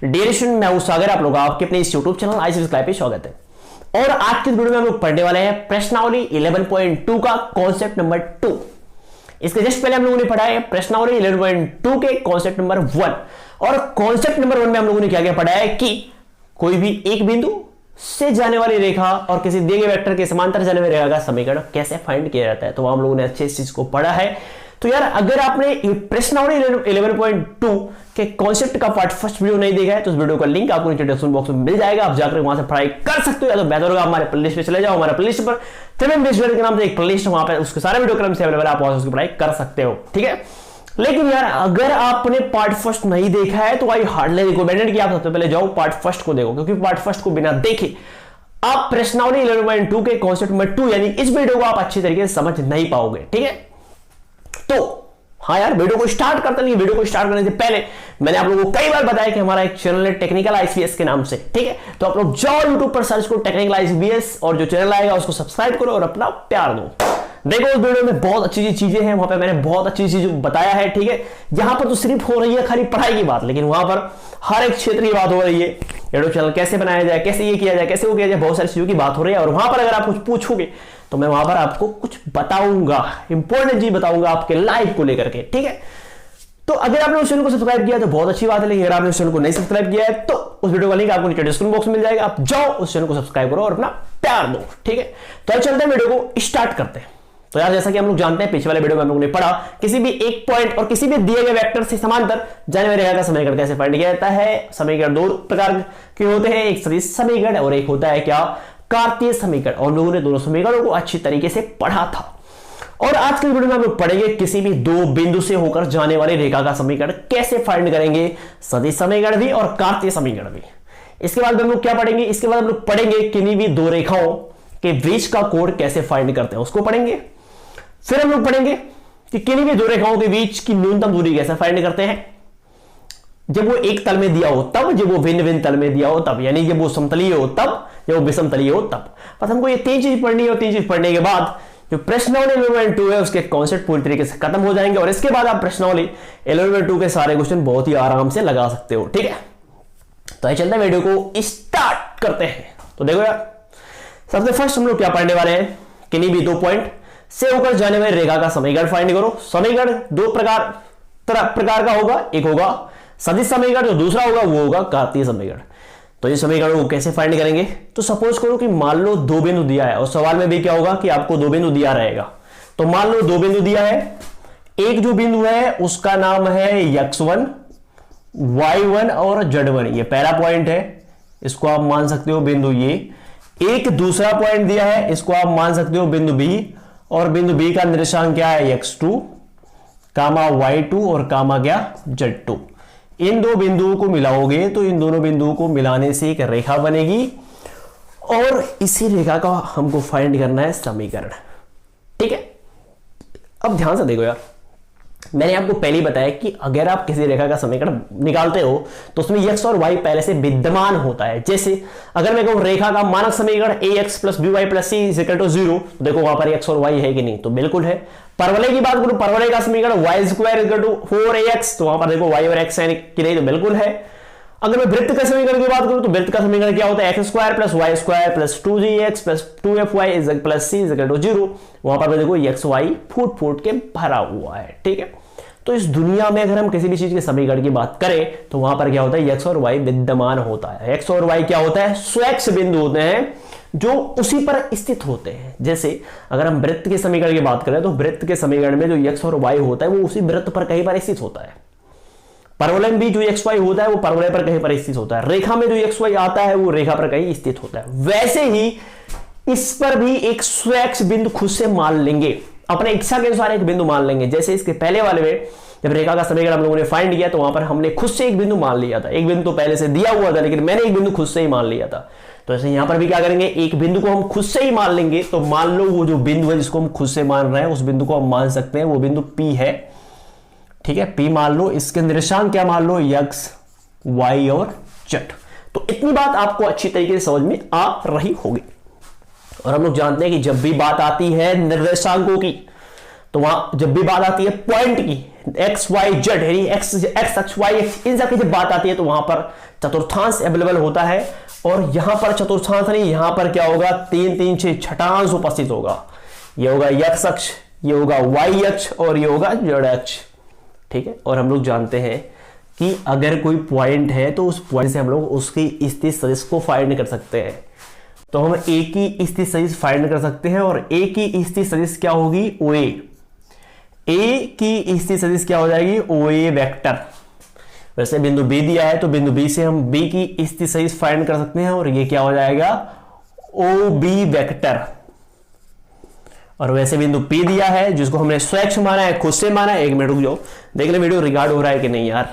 Dear student, मैं हूं सागर, आप लोग आपके अपने इस यूट्यूब चैनल आईसीएस क्लास पे स्वागत है। और आज के वीडियो में हम लोग पढ़ने वाले हैं प्रश्नावली 11.2 का कॉन्सेप्ट नंबर 2। इसके जस्ट पहले हम लोगों ने पढ़ा है प्रश्नावली 11.2 के कॉन्सेप्ट नंबर 1। और कॉन्सेप्ट नंबर 1 में हम लोगों ने क्या क्या पढ़ा है कि कोई भी एक बिंदु से जाने वाली रेखा और किसी दिए गए वेक्टर के समांतर जाने वाली रेखा का समीकरण कैसे फाइंड किया जाता है, तो हम लोगों ने अच्छे इस चीज को पढ़ा है। तो यार अगर आपने प्रश्नावली 11.2 के कॉन्सेप्ट का पार्ट फर्स्ट वीडियो नहीं देखा है तो उस वीडियो का लिंक आपको नीचे डिस्क्रिप्शन बॉक्स में मिल जाएगा, आप जाकर वहां से पढ़ाई कर सकते हो। या तो बेहतर होगा हमारे प्लेलिस्ट पे चले जाओ, हमारे प्लेलिस्ट पर के नाम से एक प्लेलिस्ट वहां पर उसके सारे वीडियो क्रम से अवेलेबल है, आप वहां से उसकी पढ़ाई कर सकते हो, ठीक है। लेकिन यार अगर आपने पार्ट फर्स्ट नहीं देखा है तो आई हार्डली रिकमेंडेड कि आप सबसे पहले जाओ पार्ट फर्स्ट को देखो, क्योंकि पार्ट फर्स्ट को बिना देखे आप प्रश्नावली 11.2 के कॉन्सेप्ट नंबर 2 यानी इस वीडियो को आप अच्छी तरीके से समझ नहीं पाओगे, ठीक है। तो हाँ यार वीडियो को स्टार्ट करते नहीं, वीडियो को स्टार्ट करने से पहले मैंने आप लोगों को कई बार बताया कि हमारा एक चैनल है टेक्निकल आईसीएस के नाम से, ठीक है। तो आप लोग जाओ यूट्यूब पर सर्च करो टेक्निकल आईसीएस और जो चैनल आएगा उसको सब्सक्राइब करो और अपना प्यार दो। देखो उस वीडियो में बहुत अच्छी चीजें हैं, वहां पे मैंने बहुत अच्छी चीजें बताया है, ठीक है। यहां पर तो सिर्फ हो रही है खाली पढ़ाई की बात, लेकिन वहां पर हर एक क्षेत्र की बात हो रही है। यूट्यूब चैनल कैसे बनाया जाए, कैसे ये किया जाए, कैसे वो किया जाए, बहुत सारी चीजों की बात हो रही है। और वहां पर अगर आप कुछ पूछोगे तो मैं वहां पर आपको कुछ बताऊंगा, इंपॉर्टेंट चीज बताऊंगा आपके लाइफ को लेकर के, ठीक है। तो अगर आपने उस चैनल को सब्सक्राइब किया तो बहुत अच्छी बात है, लेकिन अगर आपने उस चैनल को नहीं सब्सक्राइब किया है तो उस वीडियो का लिंक आपको नीचे डिस्क्रिप्शन बॉक्स में मिल जाएगा, आप जाओ उस चैनल को सब्सक्राइब करो और अपना प्यार दो, ठीक है। तो चलते हैं वीडियो को स्टार्ट करते हैं। तो यार जैसा कि हम लोग जानते हैं पिछले वाले वीडियो में हम लोगों ने पढ़ा किसी भी एक पॉइंट और किसी भी दिए गए वेक्टर से समांतर जाने वाली रेखा का समीकरण कैसे फाइंड किया जाता है। समीकरण दो प्रकार के होते हैं, एक सदिश समीकरण और एक होता है क्या कार्तीय समीकरण। और लोगों ने दोनों समीकरणों को अच्छी तरीके से पढ़ा था। और आज के वीडियो में हम लोग पढ़ेंगे किसी भी दो बिंदु से होकर जाने वाली रेखा का समीकरण कैसे फाइंड करेंगे, सदिश समीकरण भी और कार्तीय समीकरण भी। इसके बाद हम लोग क्या पढ़ेंगे, इसके बाद हम लोग पढ़ेंगे किन्हीं भी दो रेखाओं के बीच का कोण कैसे फाइंड करते हैं उसको पढ़ेंगे। फिर हम लोग पढ़ेंगे कि किन्हीं भी दो रेखाओं के बीच की न्यूनतम दूरी कैसे फाइंड करते हैं, जब वो एक तल में दिया हो तब, जब वो भिन्न भिन्न तल में दिया हो तब, यानी जब वो समतलीय हो तब, जब वो विषमतलीय हो तब। बस हमको ये तीन चीज पढ़नी है और तीन चीज पढ़ने के बाद जो प्रश्नावली 11.2 है उसके कॉन्सेप्ट पूरी तरीके से खत्म हो जाएंगे और इसके बाद आप प्रश्नावली 11.2 के सारे क्वेश्चन बहुत ही आराम से लगा सकते हो, ठीक है। तो आइए चलते हैं वीडियो को स्टार्ट करते हैं। तो देखो यार सबसे फर्स्ट हम लोग क्या पढ़ने वाले हैं, किन्हीं भी दो पॉइंट से होकर जाने वाली रेखा का समीकरण फाइंड करो। समीकरण दो प्रकार का होगा, एक होगा सदिश समीकरण, जो दूसरा होगा वो होगा कार्तीय समीकरण। तो ये समीकरण को कैसे फाइंड करेंगे, तो सपोज करो कि मान लो दो बिंदु दिया है और सवाल में भी क्या होगा कि आपको दो बिंदु दिया रहेगा। तो मान लो दो बिंदु दिया है, एक जो बिंदु है उसका नाम है x1 y1 और z1, ये पहला पॉइंट है, इसको आप मान सकते हो बिंदु ये। एक दूसरा पॉइंट दिया है, इसको आप मान सकते हो बिंदु बी, और बिंदु बी का निर्देशांक क्या है x2 कामा y2 और कामा क्या z2। इन दो बिंदुओं को मिलाओगे तो इन दोनों बिंदुओं को मिलाने से एक रेखा बनेगी और इसी रेखा का हमको फाइंड करना है समीकरण, ठीक है। अब ध्यान से देखो यार, मैंने आपको पहले ही बताया कि अगर आप किसी रेखा का समीकरण निकालते हो तो उसमें x और y पहले से विद्यमान होता है। जैसे अगर मैं कहूं रेखा का मानक समीकरण ax + by + c = 0, तो देखो वहां पर x और y है कि नहीं, तो बिल्कुल है। परवलय की बात करूं, परवलय का समीकरण y² = 4ax, तो वहां पर देखो y और x है कि नहीं, तो बिल्कुल है। अगर मैं वृत्त का समीकरण की बात करूं तो वृत्त का समीकरण क्या होता है, x² + y² + 2gx + 2fy + c = 0, वहां पर देखो x y फूट के भरा हुआ है, ठीक है। तो इस दुनिया में अगर हम किसी भी चीज के समीकरण की बात करें तो वहां पर क्या होता है, x और y विद्यमान होता है। x और y क्या होता है, स्वयं बिंदु होते हैं जो उसी पर स्थित होते हैं। जैसे अगर हम वृत्त के समीकरण की बात करें तो वृत्त के समीकरण में जो x और y होता है वो उसी वृत्त पर कहीं पर स्थित होता है। परवलय में भी जो x y होता है वो परवलय पर कहीं पर स्थित होता है। रेखा में जो x y आता है वो रेखा पर कहीं स्थित होता है। वैसे ही इस पर भी एक स्वयं बिंदु खुद से मान लेंगे, अपने इच्छा के अनुसार एक बिंदु मान लेंगे। जैसे इसके पहले वाले में जब रेखा का समीकरण हम लोगों ने फाइंड किया तो वहां पर हमने खुद से एक बिंदु मान लिया था। एक बिंदु तो पहले से दिया हुआ था लेकिन मैंने एक बिंदु खुद से ही मान लिया था। तो ऐसे यहां पर भी क्या करेंगे, एक बिंदु को हम खुद से ही मान लेंगे। तो मान लो वो जो बिंदु है जिसको हम खुद से मान रहे हैं उस बिंदु को हम मान सकते हैं, वो बिंदु P है, ठीक है। P मान लो, इसके निर्देशांक क्या मान लो, x y और z। तो इतनी बात आपको अच्छी तरीके से समझ में आ रही होगी। और हम लोग जानते हैं कि जब भी बात आती है निर्देशांकों की, तो वहां जब भी बात आती है पॉइंट की, एक्स वाई जेड यानी एक्स एक्स वाई एक्स इन सब की जब बात आती है तो वहां पर चतुर्थांश अवेलेबल होता है, और यहां पर चतुर्थांश नहीं, यहां पर क्या होगा 3 3 6 छठांश उपस्थित होगा। ये होगा एक्स अक्ष, ये होगा वाई अक्ष और ये होगा जेड अक्ष। ठीक है, और हम लोग जानते हैं कि अगर कोई पॉइंट है तो उस पॉइंट से हम लोग उसकी स्थिति सदिश को फाइंड कर सकते हैं। तो हम ए की स्थिति सदिश फाइंड कर सकते हैं, और ए की स्थिति सदिश क्या होगी OA। ए की स्थिति सदिश क्या हो जाएगी OA वेक्टर। वैसे बिंदु बी दिया है तो बिंदु बी से हम बी की स्थिति सदिश फाइंड कर सकते हैं, और ये क्या हो जाएगा OB वेक्टर। और वैसे बिंदु P दिया है जिसको हमने स्वयं माना है, खुद से माना है। 1 मिनट रुक जाओ, देख ले वीडियो रिकॉर्ड हो रहा है कि नहीं यार,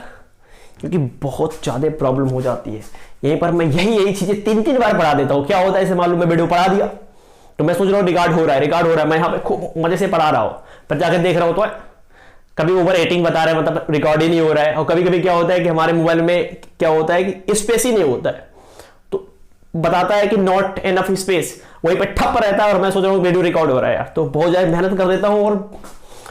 क्योंकि बहुत ज्यादा प्रॉब्लम हो जाती है यहीं पर। मैं यही चीजें 3 बार पढ़ा देता हूं। क्या होता है इसे मालूम, मैं वीडियो पढ़ा दिया तो मैं सोच रहा हूँ रिकॉर्ड हो रहा है, मैं यहाँ पे खूब मजे से पढ़ा रहा हूं, पर जाकर देख रहा हूं तो कभी ओवर रेटिंग बता रहा है, मतलब रिकॉर्ड ही नहीं हो रहा है। और कभी कभी क्या होता है कि हमारे मोबाइल में क्या होता है कि स्पेस ही नहीं होता है, तो बताता है कि नॉट एनफ स्पेस, वहीं पर ठप रहता है, और मैं सोच रहा हूँ वीडियो रिकॉर्ड हो रहा है यार। तो बहुत ज्यादा मेहनत कर देता हूँ और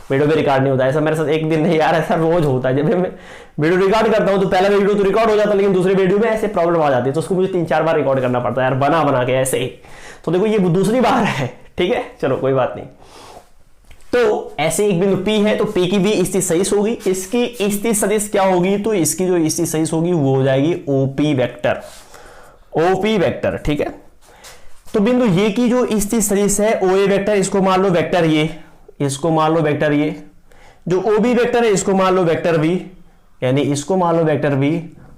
वीडियो भी रिकॉर्ड नहीं होता है। ऐसा मेरे साथ एक दिन नहीं यार, ऐसा रोज होता है। जब मैं वीडियो रिकॉर्ड करता हूँ तो पहला वीडियो तो रिकॉर्ड हो जाता है, लेकिन दूसरे वीडियो में ऐसे प्रॉब्लम आ जाती है, तो उसको मुझे 3-4 बार रिकॉर्ड करना पड़ता है यार, बना के ऐसे ही। तो देखो ये दूसरी बार है, ठीक है, चलो कोई बात नहीं। तो ऐसे एक बिंदु P है, तो P की भी स्थिति सदिश होगी। इसकी स्थिति सदिश क्या होगी, तो इसकी जो स्थिति सदिश होगी वो हो जाएगी OP वेक्टर, OP वेक्टर। ठीक है, तो बिंदु ये की जो स्थिति सदिश है OA वेक्टर, इसको मान लो वेक्टर ये, इसको मान लो वेक्टर ये। जो OB वेक्टर है इसको मान लो वेक्टर B, यानी इसको मान लो वेक्टर B,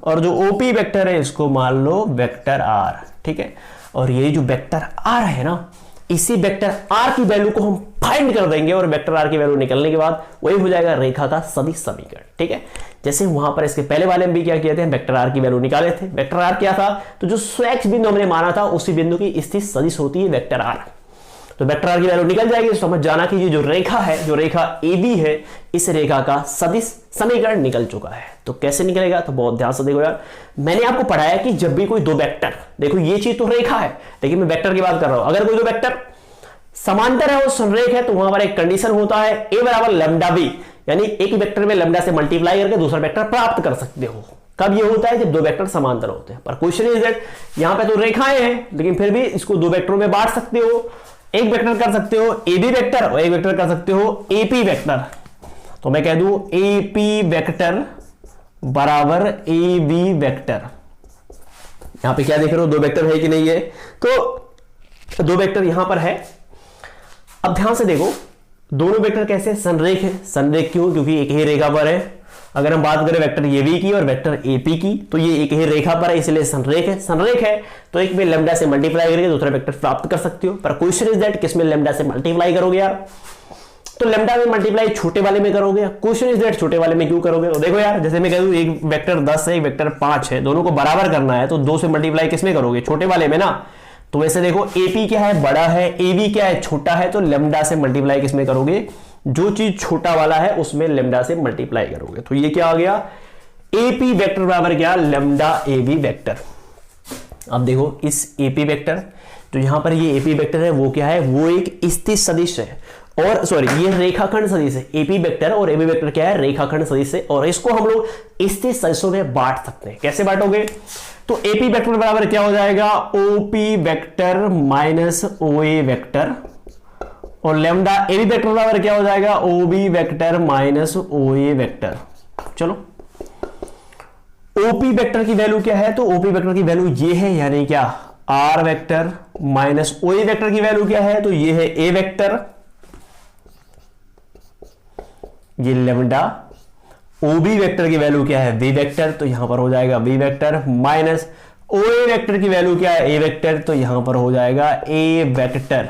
और जो OP वेक्टर है इसको मान लो वेक्टर R। ठीक है, और ये जो वेक्टर R है ना, इसी वेक्टर R की वैल्यू को हम फाइंड कर देंगे, और वेक्टर R की वैल्यू निकलने के बाद वही हो जाएगा रेखा का सदिश समीकरण। ठीक है, जैसे वहां पर इसके पहले वाले में भी क्या किए थे, वेक्टर R की वैल्यू निकाले थे। वेक्टर R क्या था, तो जो स्वयं बिंदु हमने माना था उसी बिंदु की स्थिति सदिश होती है वेक्टर R। तो वेक्टर R की वैल्यू निकल जाएगी, समझ जाना कि ये जो रेखा है, जो रेखा AB है, इस रेखा का सदिश समीकरण निकल चुका है। तो कैसे निकलेगा, तो बहुत ध्यान से देखो यार, मैंने आपको पढ़ाया कि जब भी कोई दो वेक्टर, देखो ये चीज तो रेखा है, लेकिन मैं वेक्टर की बात कर रहा हूं, अगर कोई दो वेक्टर समांतर है और संरेख है तो वहां पर एक कंडीशन होता है A बराबर लैम्डा बी, यानी एक वेक्टर में लैम्डा से मल्टीप्लाई करके दूसरा वेक्टर प्राप्त कर सकते हो। कब ये होता है, जब दो वेक्टर समांतर होते हैं। पर क्वेश्चन इज दैट यहां पे तो रेखाएं हैं, लेकिन फिर भी इसको दो वेक्टरों में बांट सकते हो। एक वेक्टर कर सकते हो AB वेक्टर, और एक वेक्टर कर सकते हो AP वेक्टर। तो मैं कह दूं AP वेक्टर बराबर AB वेक्टर। यहां पे क्या देख रहे हो, दो वेक्टर है कि नहीं है, तो दो वेक्टर यहां पर है। अब ध्यान से देखो, दोनों वेक्टर कैसे संरेख है। संरेख क्यों, क्योंकि एक ही रेखा पर है। अगर हम बात करें वेक्टर AB की और वेक्टर AP की, तो ये एक ही रेखा पर है, इसलिए संरेख है। संरेख है तो एक में लैम्डा से मल्टीप्लाई करके दूसरा वेक्टर प्राप्त कर सकते हो। पर क्वेश्चन इज दैट किसमें लैम्डा से मल्टीप्लाई करोगे यार, तो लैम्डा में मल्टीप्लाई छोटे वाले में करोगे। क्वेश्चन इज दैट छोटे वाले में क्यों करोगे, तो देखो यार, जैसे मैं कह दूं एक वेक्टर 10 है, एक वेक्टर 5 है, दोनों को बराबर करना है, तो 2 से मल्टीप्लाई किसमें करोगे, छोटे वाले में ना। तो वैसे देखो AP क्या है, बड़ा है, AB क्या है, छोटा है, तो लैम्डा से मल्टीप्लाई किसमें करोगे, जो चीज छोटा वाला है उसमें लैम्डा से मल्टीप्लाई करोगे। तो ये क्या आ गया, AP वेक्टर बराबर क्या, लैम्डा AB वेक्टर। अब देखो इस AP वेक्टर, तो यहां पर ये AP वेक्टर है, वो क्या है, वो एक स्थिति सदिश है, और सॉरी ये रेखाखंड सदिश है। AP वेक्टर और AB वेक्टर क्या है, रेखाखंड सदिश है, और इसको हम लोग स्थिति सदिशों में बांट सकते हैं। कैसे बांटोगे, तो AP वेक्टर बराबर क्या हो जाएगा, OP vector minus OA vector, और लैम्डा AB वेक्टर बराबर क्या हो जाएगा, OB vector minus OA vector. चलो OP वेक्टर की वैल्यू क्या है, तो OP वेक्टर की वैल्यू ये है, यानी क्या R vector minus OA vector की वैल्यू क्या है, तो ये है A वेक्टर, ये लैम्डा। OB वेक्टर की वैल्यू क्या है, V वेक्टर, तो यहां पर हो जाएगा V vector, minus OA vector की वैल्यू क्या है, A वेक्टर, तो यहां पर हो जाएगा A वेक्टर।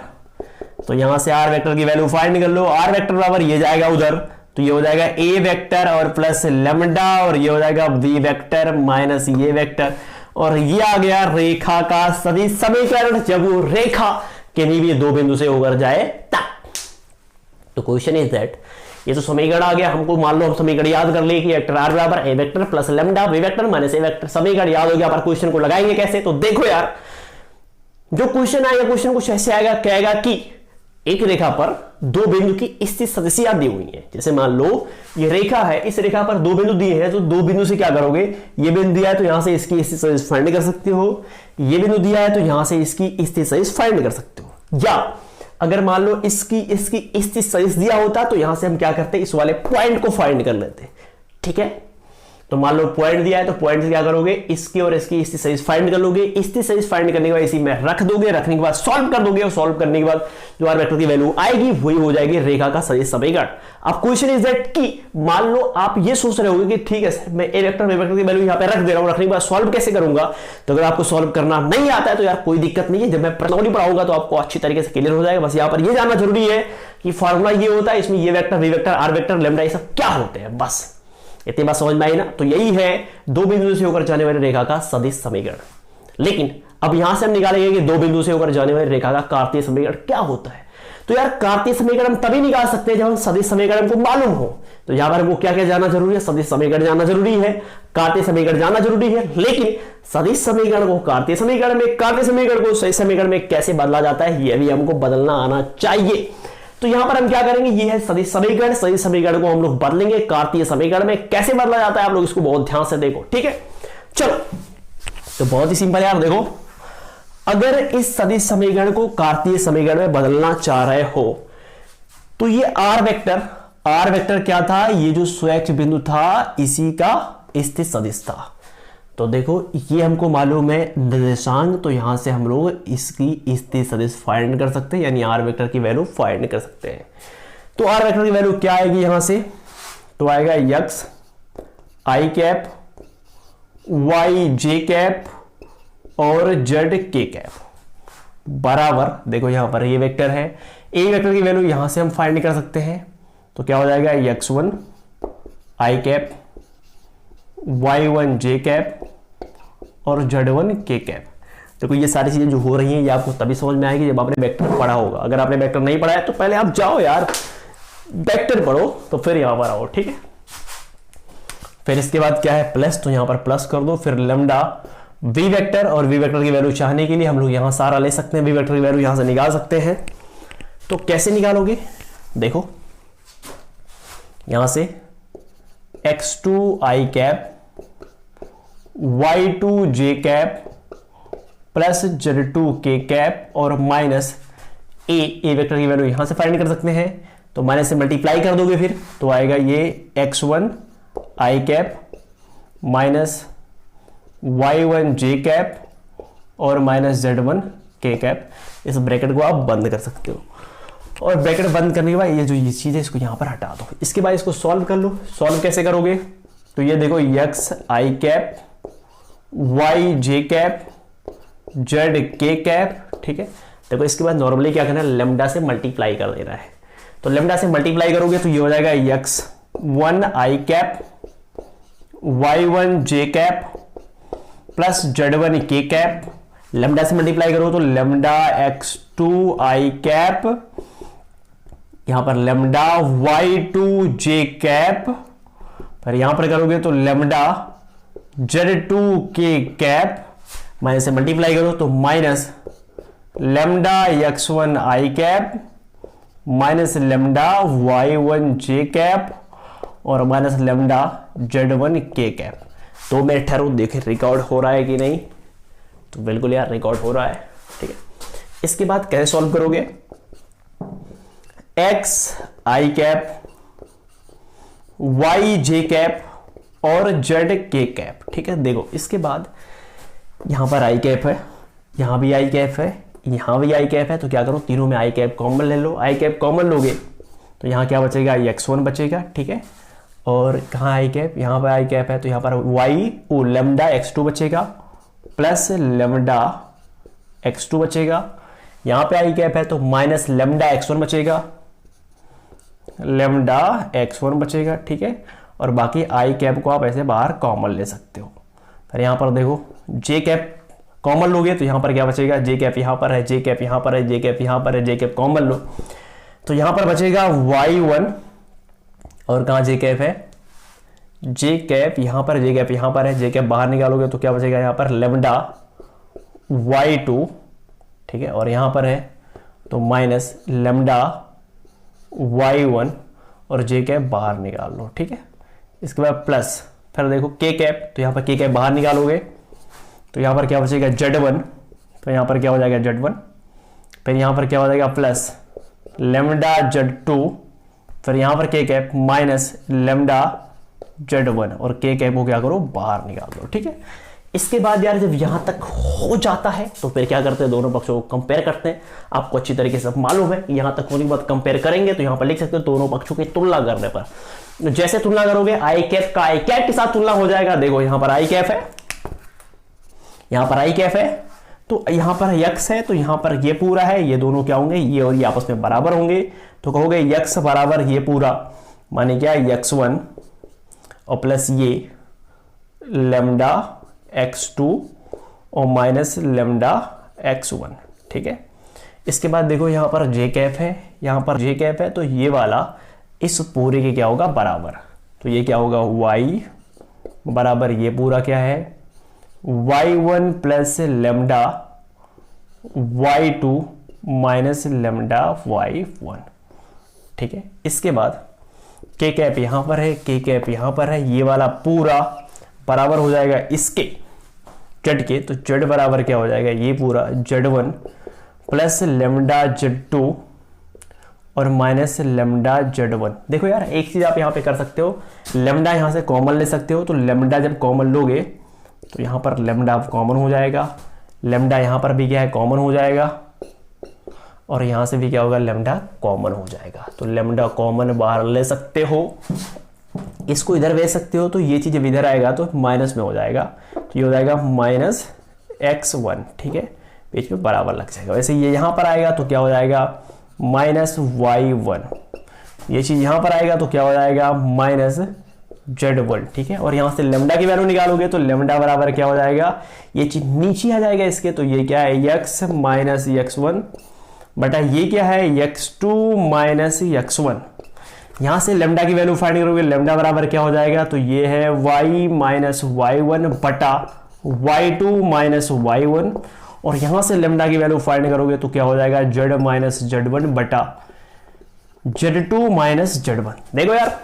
तो यहां से R वेक्टर की वैल्यू फाइंड कर लो। R वेक्टर बराबर ये जाएगा उधर, तो ये हो जाएगा A वेक्टर और प्लस लैम्डा, और ये हो जाएगा V वेक्टर माइनस ये वेक्टर, और ये आ गया रेखा का सदिश समीकरण, जब वो रेखा किन्हीं भी दो बिंदु से होकर जाए तब। तो क्वेश्चन इज दैट ये तो समीकरण आ गया, हमको मान लो हम समीकरण याद कर लिए कि वेक्टर R बराबर A vector plus lambda V vector minus A vector. समीकरण याद हो गया, पर क्वेश्चन को लगाएंगे कैसे, तो देखो यार, जो क्वेश्चन आएगा, क्वेश्चन कुछ ऐसे आएगा, कहेगा कि एक रेखा पर दो बिंदु की स्थित सदिशियां दी हुई है। जैसे मान लो ये रेखा है, इस रेखा पर दो बिंदु दिए हैं, तो दो बिंदु से क्या करोगे, ये बिंदु दिया है तो यहां से इसकी स्थित सदिश फाइंड कर सकते हो, ये बिंदु दिया है तो यहां से इसकी स्थित सदिश फाइंड कर सकते हो। या अगर मान लो इसकी स्थित सदिश दिया होता तो यहां से हम क्या करते, इस वाले पॉइंट को फाइंड कर लेते। ठीक है, तो मान लो पॉइंट दिया है तो पॉइंट से क्या करोगे, इसकी और इसकी स्थित सदिश फाइंड कर लोगे। स्थित सदिश फाइंड करने के बाद इसी में रख दोगे, रखने के बाद सॉल्व कर दोगे, और सॉल्व करने के बाद जो आर वेक्टर की वैल्यू आएगी वही हो जाएगी रेखा का सदिश समीकरण। अब क्वेश्चन इज दैट कि मान लो आप ये सोच रहे होगे कि ठीक है सर, मैं ए वेक्टर बी वेक्टर की वैल्यू यहां पे रख दे रहा हूं, रखने के बाद सॉल्व कैसे करूंगा। तो अगर आपको सॉल्व करना नहीं आता है तो यार कोई दिक्कत नहीं है, जब मैं प्रश्नावली पढ़ाऊंगा तो आपको अच्छी तरीके से क्लियर हो जाएगा। बस यहां पर ये जानना जरूरी है कि फॉर्मूला ये होता है, इसमें ये vector B vector R vector lambda ये सब क्या होते हैं, बस इतनी बात समझ में आई ना। तो यही है दो बिंदु से होकर जाने वाली रेखा का सदिश समीकरण। लेकिन अब यहां से हम निकालेंगे कि दो बिंदु से होकर जाने वाली रेखा का कार्तीय समीकरण क्या होता है। तो यार कार्तीय समीकरण तभी निकाल सकते हैं जब हम सदिश समीकरण को मालूम हो। तो यहां पर हमको क्या क्या जानना जरूरी है, सदिश समीकरण जानना जरूरी है, कार्तीय समीकरण जानना जरूरी है। लेकिन सदिश समीकरण को कार्तीय समीकरण में, कार्तीय समीकरण को सदिश समीकरण में कैसे बदला जाता है यह भी हमको बदलना आना चाहिए। तो यहां पर हम क्या करेंगे, ये है सदिश समीकरण, सदिश समीकरण को हम लोग बदलेंगे कार्तीय समीकरण में। कैसे बदला जाता है आप लोग इसको बहुत ध्यान से देखो। ठीक है, चलो तो बहुत ही सिंपल यार, देखो अगर इस सदिश समीकरण को कार्तीय समीकरण में बदलना चाह रहे हो तो ये आर वेक्टर क्या था, ये जो स्वैच्छ बिंदु था इसी का स्थित सदिश था। तो देखो ये हमको मालूम है निर्देशांक, तो यहां से हम लोग इसकी स्थित सदिश फाइंड कर सकते हैं, यानी आर वेक्टर की वैल्यू फाइंड कर सकते हैं। तो आर वेक्टर की वैल्यू क्या आएगी यहां से, तो आएगा एक्स आई कैप, वाई जे कैप और जेड के कैप बराबर, देखो यहां पर ये वेक्टर है, ए वेक्टर की वैल्यू यहां से हम फाइंड कर सकते हैं। तो क्या हो जाएगा, x1 आई कैप, y1 जे कैप और z1 के कैप। देखो ये सारी चीजें जो हो रही हैं ये आपको तभी समझ में आएगी जब आपने वेक्टर पढ़ा होगा। अगर आपने वेक्टर नहीं पढ़ा है तो पहले आप जाओ यार वेक्टर पढ़ो, तो फिर यहां पर आओ। ठीक है, फिर इसके बाद क्या है प्लस, तो यहां पर प्लस कर दो, फिर लैम्डा वी वेक्टर, और वी वेक्टर की वैल्यू चाहने के लिए हम लोग यहां सारा ले सकते हैं, वी वेक्टर की वैल्यू यहां से निकाल सकते हैं। तो कैसे निकालोगे, देखो यहां से x2 आई कैप, y2 जे कैप प्लस z2 के कैप और माइनस ए वेक्टर की वैल्यू यहां से फाइंड कर सकते हैं। तो माइनस से मल्टीप्लाई कर दोगे फिर तो आएगा ये x1 आई कैप माइनस y1 जे कैप और माइनस z1 के कैप। इस ब्रैकेट को आप बंद कर सकते हो, और ब्रैकेट बंद करने के बाद ये जो ये चीज है इसको यहां पर हटा दो। इसके बाद इसको सॉल्व कर लो। सॉल्व कैसे करोगे, तो ये देखो x आई कैप, y जे कैप, z के कैप। ठीक है, देखो इसके बाद नॉर्मली क्या करना है, लैम्डा से मल्टीप्लाई कर देना है। तो लैम्डा से मल्टीप्लाई करोगे तो ये हो जाएगा x1 आई कैप, y1 जे कैप प्लस z1 के कैप। लैम्डा से मल्टीप्लाई करो तो लैम्डा x2 आई कैप, यहां पर लैम्डा y2 जे कैप, पर यहां पर करोगे तो लैम्डा z2 के कैप, माइनस से मल्टीप्लाई करो तो माइनस लैम्डा x1 आई कैप माइनस लैम्डा y1 जे कैप और माइनस लैम्डा z1 के कैप। तो मैं ठहरो देखे रिकॉर्ड हो रहा है कि नहीं, तो बिल्कुल यार रिकॉर्ड हो रहा है। ठीक है, इसके बाद कैसे सॉल्व करोगे, x आई कैप, y जे कैप और z के कैप। ठीक है, देखो इसके बाद यहां पर आई कैप है, यहां भी आई कैप है, यहां भी आई कैप है, तो क्या करो तीनों में आई कैप कॉमन ले लो। आई कैप कॉमन लोगे तो यहां क्या बचेगा, x1 बचेगा। ठीक है, और कहाँ आई कैप, यहां पर आई कैप है तो यहां पर y लैम्डा x2 बचेगा प्लस लैम्डा x2 बचेगा। यहां पे आई कैप है तो माइनस लैम्डा x1 बचेगा, लैम्डा x1 बचेगा। ठीक है, और बाकी आई कैप को आप ऐसे बाहर कॉमन ले सकते हो। फिर यहां पर देखो जे कैप कॉमन लोगे तो यहां पर क्या बचेगा, जे कैप यहां पर है, जे कैप यहां पर है, जे कैप यहां पर है, जे कैप कॉमन लो तो यहां पर बचेगा y1, और कहां जे कैप है, जे कैप यहां पर, जे कैप यहां पर है, जे कैप बाहर निकालोगे तो क्या बचेगा यहां पर लैम्डा y2। ठीक है, और यहां पर है तो माइनस लेमडा y1 और जे कैप बाहर निकाल लो, ठीक है। इसके बाद प्लस, फिर देखो के कैप, तो यहाँ पर के कैप बाहर निकालोगे तो यहाँ पर क्या बचेगा z1, तो यहाँ पर क्या हो जाएगा z1, फिर यहाँ पर क्या हो जाएगा प्लस लेमडा z2, फिर यहाँ पर के कैप माइनस लेमडा z1 और के कैप को क्या करो बाहर निकाल दो, ठीक है। इसके बाद यार जब यहां तक हो जाता है तो फिर क्या करते हैं, दोनों पक्षों को कंपेयर करते हैं। आपको अच्छी तरीके से मालूम है, यहां तक होने के बाद कंपेयर करेंगे तो यहां पर लिख सकते हो दोनों पक्षों की तुलना करने पर। जैसे तुलना करोगे आई कैप का आई कैप के साथ तुलना हो जाएगा। देखो यहां पर आई कैप है, यहां पर आई कैप है, तो यहां पर यक्स है, तो यहां पर ये पूरा है, ये दोनों क्या होंगे, ये और ये आपस में बराबर होंगे। तो कहोगे यक्स बराबर ये पूरा माने क्या x1 और प्लस ये लेमडा x2 और माइनस लेमडा x1, ठीक है। इसके बाद देखो यहां पर जे कैप है, यहां पर जे कैप है, तो ये वाला इस पूरे के क्या होगा बराबर। तो ये क्या होगा y बराबर ये पूरा क्या है y1 plus lambda y2 minus lambda y1, ठीक है। इसके बाद के कैप यहां पर है, के कैप यहां पर है, ये वाला पूरा बराबर हो जाएगा इसके जेड के, तो जेड बराबर क्या हो जाएगा ये पूरा z1 प्लस लेमडा z2 और माइनस लेमडा z1। देखो यार एक चीज आप यहां पे कर सकते हो, लेमडा यहां से कॉमन ले सकते हो, तो लेमडा जब कॉमन लोगे तो यहां पर लेमडा कॉमन हो जाएगा, लेमडा यहां पर भी क्या है कॉमन हो जाएगा और यहां से भी क्या होगा लेमडा कॉमन हो जाएगा। तो लेमडा कॉमन बाहर ले सकते हो, इसको इधर भेज सकते हो, तो ये चीज जब इधर आएगा तो माइनस में हो जाएगा, तो ये हो जाएगा माइनस x1, ठीक है, बीच में बराबर लग जाएगा। वैसे ये यहां पर आएगा तो क्या हो जाएगा माइनस y1, ये चीज यहां पर आएगा तो क्या हो जाएगा माइनस z1, ठीक है। और यहां से लेमडा की वैल्यू निकालोगे तो लेमडा बराबर क्या हो जाएगा, ये चीज नीचे आ जाएगा इसके, तो ये क्या है x माइनस x1 बटा ये क्या है x2 माइनस x1। यहां से लेमडा की वैल्यू फाइंड करोगे, लेमडा बराबर क्या हो जाएगा, तो ये है y माइनस y1 बटा y2 माइनस y1, और यहां से लेमडा की वैल्यू फाइंड करोगे तो क्या हो जाएगा z माइनस z1 बटा z2 माइनस z1। देखो यार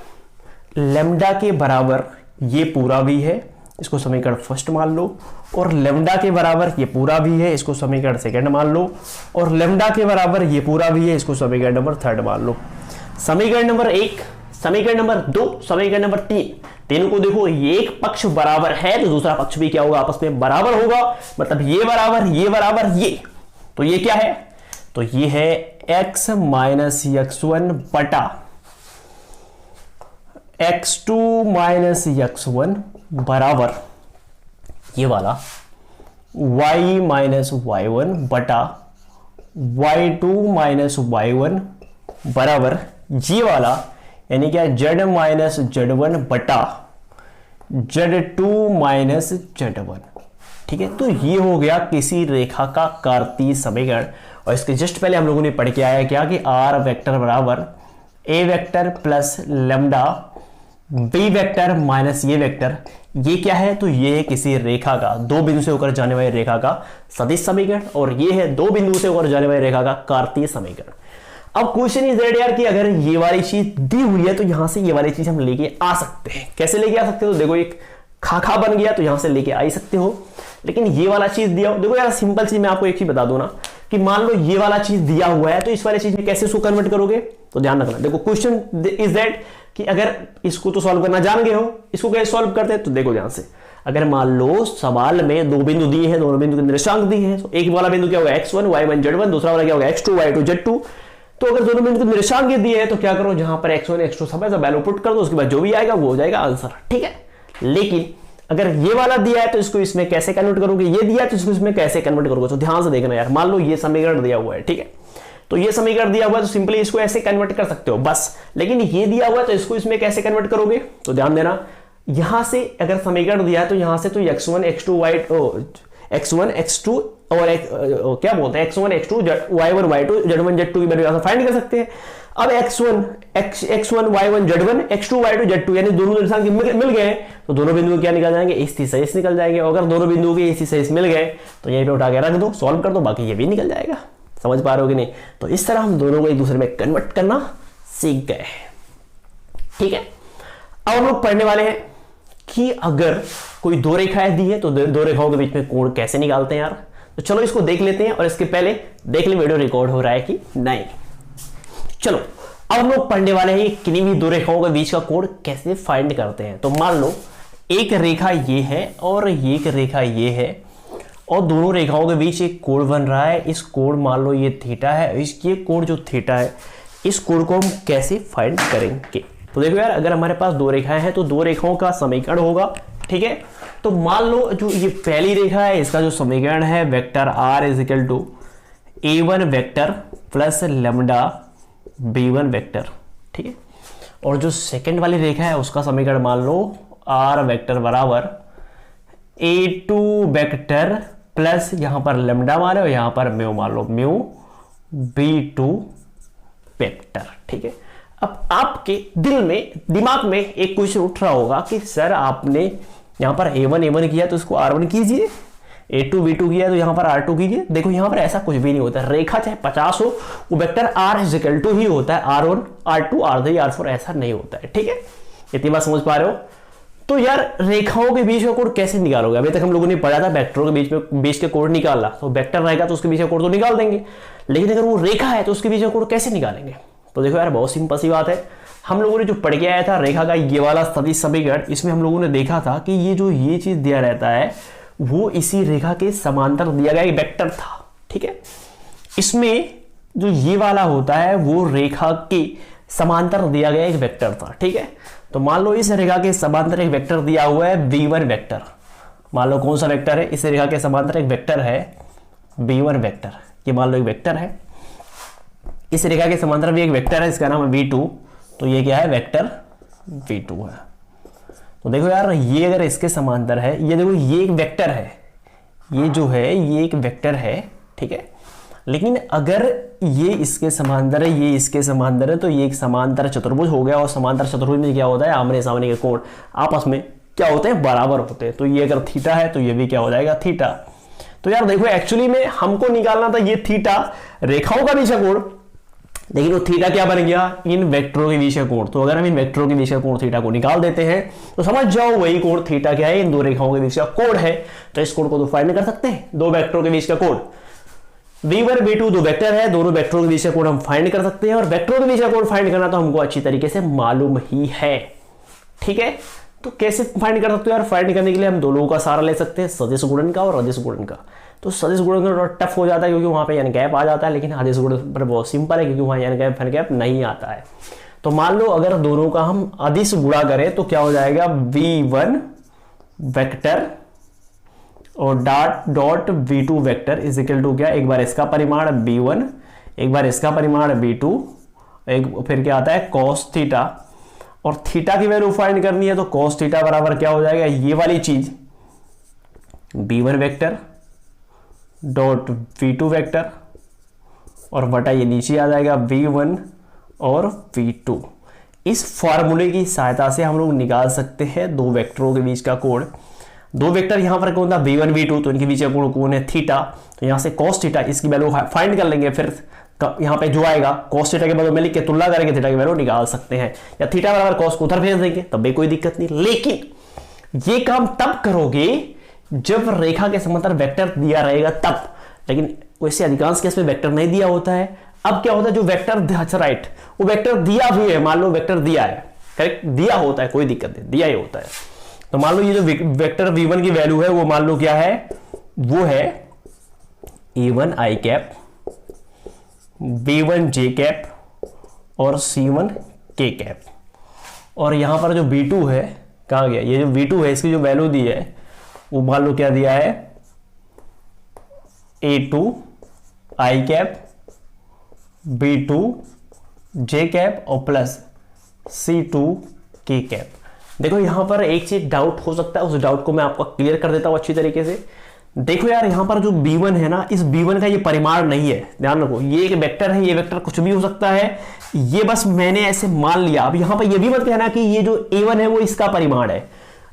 लेमडा के बराबर ये पूरा भी है, इसको समीकरण फर्स्ट मान लो, और लेमडा के बराबर ये पूरा भी है, इसको समीकरण सेकंड मान लो, और लेमडा के बराबर ये पूरा भी है, इसको समीकरण नंबर थर्ड मान लो। समीकरण नंबर 1, समीकरण नंबर 2, समीकरण नंबर 3, तीनों को देखो एक पक्ष बराबर है तो दूसरा पक्ष भी क्या होगा आपस में बराबर होगा, मतलब ये बराबर ये बराबर ये, तो ये क्या है, तो ये है x माइनस x1 बटा x2 माइनस x1 बराबर ये वाला y माइनस y1 बटा y2 माइनस y1 बराबर ये वाला यानी क्या z माइनस z1 बटा z2 माइनस z1, ठीक है। तो ये हो गया किसी रेखा का कार्तीय समीकरण, और इसके जस्ट पहले हम लोगों ने पढ़ के आया क्या कि r वेक्टर बराबर a vector plus lambda b vector minus ये वेक्टर, ये क्या है, तो ये है किसी रेखा का, दो बिंदु से होकर जाने वाली रेखा का सदिश समीकरण, और ये है दो बिंदु से होकर जाने वाली रेखा का कार्तीय समीकरण। अब क्वेश्चन इज दैट यार कि अगर ये वाली चीज दी हुई है तो यहां से ये वाली चीज हम लेके आ सकते हैं। कैसे लेके आ सकते हो, देखो एक खाखा बन गया तो यहां से लेके आ ही सकते हो, लेकिन ये वाला चीज दिया हो, देखो यार सिंपल चीज मैं आपको एक चीज बता दूं ना कि मान लो ये वाला चीज दिया हुआ है तो इस वाली चीज में कैसे उसको कन्वर्ट करोगे, तो ध्यान रखना। देखो क्वेश्चन इज दैट कि अगर इसको तो सॉल्व करना जान गए हो, इसको कैसे सॉल्व करते हैं, तो देखो ध्यान से, अगर मान लो सवाल में दो बिंदु दिए हैं, दोनों बिंदु के निर्देशांक दिए हैं, तो एक वाला बिंदु क्या होगा x1 y1 z1, दूसरा वाला क्या होगा x2 y2 z2। तो अगर दोनों बिंदु के निर्देशांक दिए हैं तो क्या करो, जहां पर x1 x2 सब ऐसा वैल्यू पुट कर दो, उसके बाद जो भी आएगा वो हो जाएगा आंसर, ठीक है। लेकिन अगर ये वाला दिया है तो इसको इसमें कैसे कन्वर्ट करोगे, ये दिया है तो इसको इसमें कैसे कन्वर्ट करोगे, तो ध्यान से देखना यार। मान लो ये समीकरण दिया हुआ है, ठीक है, तो ये समीकरण दिया हुआ है तो सिंपली इसको ऐसे कन्वर्ट कर सकते हो बस, लेकिन ये दिया हुआ है तो इसको इसमें कैसे कन्वर्ट करोगे, तो ध्यान देना, यहां से अगर समीकरण दिया है तो यहां से तो x1 x2 x1 x2 और क्या बोलते हैं x1 x2 y1 y2 z1 z2 की वैल्यू फाइंड कर सकते हैं। अब x1 y1 z1 x2 y2 z2 यानी दोनों निर्देशांक मिल गए, तो दोनों बिंदुओं क्या निकल जाएंगे, इस सही निकल जाएंगे। अगर दोनों बिंदुओं के इसी सही मिल गए तो यहीं पे उठा के रख दो, सॉल्व कर दो, बाकी ये भी निकल जाएगा, समझ पा रहे हो कि नहीं? तो इस तरह हम दोनों को एक दूसरे में कन्वर्ट करना सीख गए। ठीक है, अब हम लोग पढ़ने वाले हैं कि अगर कोई दो रेखाएं दी है तो दो रेखाओं के बीच में कोण कैसे निकालते हैं यार। तो चलो इसको देख लेते हैं, और इसके पहले देख ले वीडियो रिकॉर्ड हो रहा है कि नहीं। चलो अब हम लोग पढ़ने वाले हैं किन्हीं भी दो रेखाओं के बीच का कोण कैसे फाइंड करते हैं। तो मान लो एक रेखा ये है और एक रेखा ये है, और दोनों रेखाओं के बीच एक कोण बन रहा है। इस कोण मान लो ये थीटा है, ये कोण जो थीटा है, इस कोण को हम कैसे फाइंड करेंगे। तो देखो यार, अगर हमारे पास दो रेखाएं हैं तो दो रेखाओं का समीकरण होगा। ठीक है, तो मान लो जो ये पहली रेखा है इसका जो समीकरण है vector r is equal to a1 vector plus lambda b1 vector. ठीक है, और जो सेकंड वाली रेखा है उसका समीकरण मान लो r वेक्टर बराबर a2 वेक्टर प्लस यहां पर लैम्डा मान लो, यहां पर म्यू मान लो, म्यू b2 वेक्टर। ठीक है, अब आपके दिमाग में एक क्वेश्चन उठ रहा होगा कि सर आपने यहां पर a1 a1 किया तो इसको r1 कीजिए, a2 b2 किया तो यहां पर r2 कीजिए। देखो यहां पर ऐसा कुछ भी नहीं होता, रेखा चाहे 50 हो वो vector r is equal to ही होता है, r1 r2 r3 r4 ऐसा नहीं होता है। ठीक है, इतनी बात समझ पा रहे हो? तो यार रेखाओं के बीच का कोण कैसे निकालोगे? अभी तक हम लोगों ने पढ़ा था वेक्टरों के बीच के कोण निकालना, तो वेक्टर रहेगा तो उसके बीच का कोण तो निकाल देंगे, लेकिन अगर वो रेखा है तो उसके बीच का कोण कैसे निकालेंगे? तो देखो यार बहुत सिंपल सी बात है, हम लोगों ने जो पढ़ के आया था रेखा का ये वाला सदिश समीकरण, इसमें हम लोगों ने देखा था कि ये चीज दिया रहता है वो इसी रेखा के समांतर दिया गया एक वेक्टर था। ठीक है, इसमें जो ये वाला होता है वो रेखा के समांतर दिया गया एक वेक्टर था। ठीक है, तो मान लो इस रेखा के समांतर एक वेक्टर दिया हुआ है v1 वेक्टर। मान लो कौन सा वेक्टर है, इस रेखा के समांतर एक वेक्टर है v1 वेक्टर। ये मान लो एक वेक्टर है, इस रेखा के समांतर भी एक वेक्टर है, इसका नाम है v2। तो ये क्या है, वेक्टर v2 है। तो देखो यार ये अगर इसके समांतर है, ये देखो ये एक वेक्टर है, ये जो है ये एक वेक्टर है। ठीक है, लेकिन अगर ये इसके समांतर है, ये इसके समांतर है, तो ये एक समांतर चतुर्भुज हो गया। और समांतर चतुर्भुज में क्या होता है, आमने सामने के कोण आपस में क्या होते हैं, बराबर होते हैं। तो ये अगर थीटा है तो ये भी क्या हो जाएगा, थीटा। तो यार देखो एक्चुअली में हमको निकालना था ये थीटा रेखाओं का बीच का कोण, लेकिन वो थीटा क्या बन गया, इन वेक्टरों के बीच का कोण। तो अगर हम इन वेक्टरों के बीच का कोण थीटा को निकाल देते हैं तो समझ जाओ वही कोण थीटा क्या है, इन दो रेखाओं के बीच का कोण है। तो इस कोण को तो फाइंड कर सकते हैं, दो वेक्टरों के बीच का कोण। v1 v2 दो वेक्टर है, दोनों वेक्टरों के बीच का कोण हम फाइंड कर सकते हैं, और वेक्टरों के बीच का कोण फाइंड करना तो हमको अच्छी तरीके से मालूम ही है। ठीक है, तो कैसे फाइंड कर सकते हो यार? फाइंड करने के लिए हम दो लोगों का सहारा ले सकते हैं, सदिश गुणन का और अदिश गुणन का। तो सदिश गुणन थोड़ा टफ हो जाता है क्योंकि वहां पे एन गैप आ जाता है, लेकिन अदिश गुणन पर बहुत सिंपल है क्योंकि वहां एन गैप नहीं आता है। तो मान लो अगर दोनों का हम अदिश गुणा करें तो क्या हो जाएगा, v1 वेक्टर और dot v2 vector is equal to क्या, एक बार इसका परिमाण v1, एक बार इसका परिमाण v2, एक फिर क्या आता है cos थीटा, और थीटा की वैल्यू फाइंड करनी है तो cos थीटा बराबर क्या हो जाएगा, ये वाली चीज v1 vector dot v2 vector, और बटा ये नीचे आ जाएगा v1 और v2। इस फॉर्मूले की सहायता से हम लोग निकाल सकते हैं दो वेक्टरों के बीच का कोण। दो वेक्टर यहां पर कौन था, v1 v2, तो इनके बीच का कोण है थीटा। तो यहां से cos थीटा इसकी वैल्यू फाइंड कर लेंगे, फिर यहां पे जो आएगा cos थीटा के बदले में लिख के तुलना करेंगे, थीटा की वैल्यू निकाल सकते हैं, या थीटा बराबर cos को उधर भेज देंगे तब भी कोई दिक्कत नहीं। लेकिन ये काम तब करोगे जब रेखा के समांतर वेक्टर दिया रहेगा तब, लेकिन वैसे अधिकांश केस में वेक्टर नहीं दिया होता है। अब क्या होता है, जो वेक्टर राइट वो वेक्टर दिया भी है, मान लो वेक्टर दिया है, करेक्ट दिया होता है, कोई दिक्कत नहीं, दिया ही होता है। तो मान लो ये जो वेक्टर v1 की वैल्यू है वो मान लो क्या है, वो है a1 i cap, b1 j cap और c1 k कैप। और यहां पर जो b2 है कहां गया, ये जो v2 है इसकी जो वैल्यू दी है वो मान लो क्या दिया है, a2 i cap, b2 j cap और प्लस c2 k कैप। देखो यहां पर एक चीज डाउट हो सकता है, उस डाउट को मैं आपको क्लियर कर देता हूं अच्छी तरीके से। देखो यार यहां पर जो b1 है ना, इस b1 का ये परिमाण नहीं है, ध्यान रखो, ये एक वेक्टर है, ये वेक्टर कुछ भी हो सकता है, ये बस मैंने ऐसे मान लिया। अब यहां पर ये भी मत कहना कि ये जो a1 है वो इसका परिमाण है,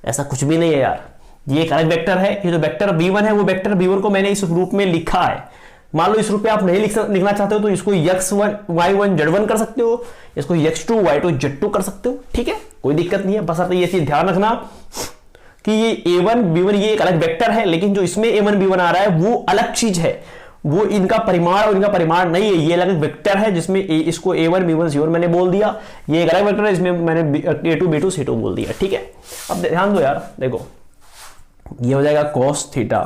ऐसा कुछ भी नहीं है यार, ये एक अलग वेक्टर है। ये जो वेक्टर b1 है वो वेक्टर b1 को मैंने इस रूप में लिखा है, मान लो इस रूप में आप नहीं लिखना चाहते हो तो इसको x1 y1 z1 कर सकते हो, इसको x2 y2 z2 कर सकते हो, ठीक है, कोई दिक्कत नहीं है। बस आप ये चीज ध्यान रखना कि ये a1 b1 ये एक अलग वेक्टर है, लेकिन जो इसमें a1 b1 आ रहा है वो अलग चीज है, वो इनका परिमाण और इनका परिमाण नहीं है, ये अलग वेक्टर है जिसमें इसको a1 b1 c1 मैंने बोल दिया, ये एक अलग वेक्टर है जिसमें मैंने a2 b2 c2 बोल दिया, ठीक है। अब ध्यान दो यार, देखो ये हो जाएगा cos थीटा,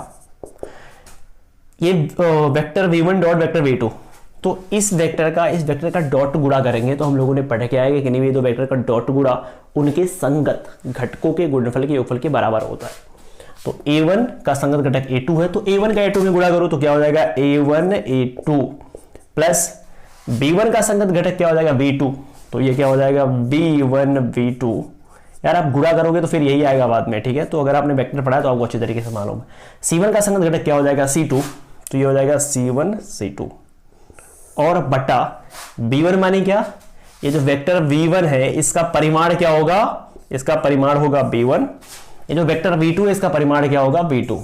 ये vector v1 dot vector v2, तो इस वेक्टर का डॉट गुणा करेंगे तो हम लोगों ने पढ़ के आएगा कि नहीं, ये दो वेक्टर का डॉट गुणा उनके संगत घटकों के गुणनफल के योगफल के बराबर होता है। तो a1 का संगत घटक a2 है, तो a1 का a2 में गुणा करो तो क्या हो जाएगा a1 a2 प्लस b1 का संगत घटक क्या हो जाएगा v2, तो ये क्या हो जाएगा b1 v2। यार आप गुणा करोगे तो फिर यही आएगा बाद में, ठीक है, तो अगर आपने वेक्टर पढ़ा है तो आपको अच्छी तरीके से मालूम है। c1 का संगत घटक क्या हो जाएगा c2, तो ये हो जाएगा c1 c2 और बटा b1 माने क्या, ये जो वेक्टर v1 है इसका परिमाण क्या होगा, इसका परिमाण होगा b1, ये जो वेक्टर v2 है इसका परिमाण क्या होगा v2।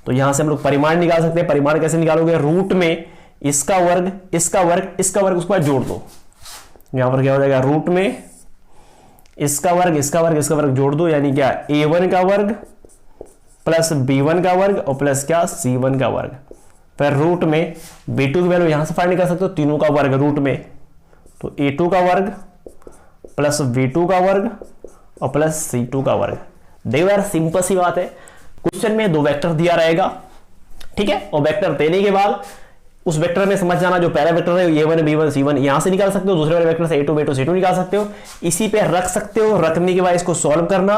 तो यहां से हम लोग परिमाण निकाल सकते हैं। परिमाण कैसे निकालोगे, रूट में इसका वर्ग इसका वर्ग इसका वर्ग उसके बाद जोड़ दो, यहां पर क्या हो जाएगा रूट में इसका वर्ग इसका वर्ग इसका वर्ग जोड़ दो, यानी क्या a1 का वर्ग प्लस b1 का वर्ग और प्लस क्या c1 का वर्ग, फिर रूट में b2 की वैल्यू यहां से फाइंड निकाल सकते हो, तीनों का वर्ग रूट में, तो a2 का वर्ग प्लस v2 का वर्ग और प्लस c2 का वर्ग। देखो यार सिंपल सी बात है, क्वेश्चन में दो वेक्टर दिया रहेगा, ठीक है, और वेक्टर देने के बाद उस वेक्टर में समझ जाना जो पहला वेक्टर है a1 b1 c1 यहां से निकाल सकते हो, दूसरे वाले वेक्टर से a2 b2 c2 निकाल सकते हो, इसी पे रख सकते हो। रखने के बाद इसको सॉल्व करना,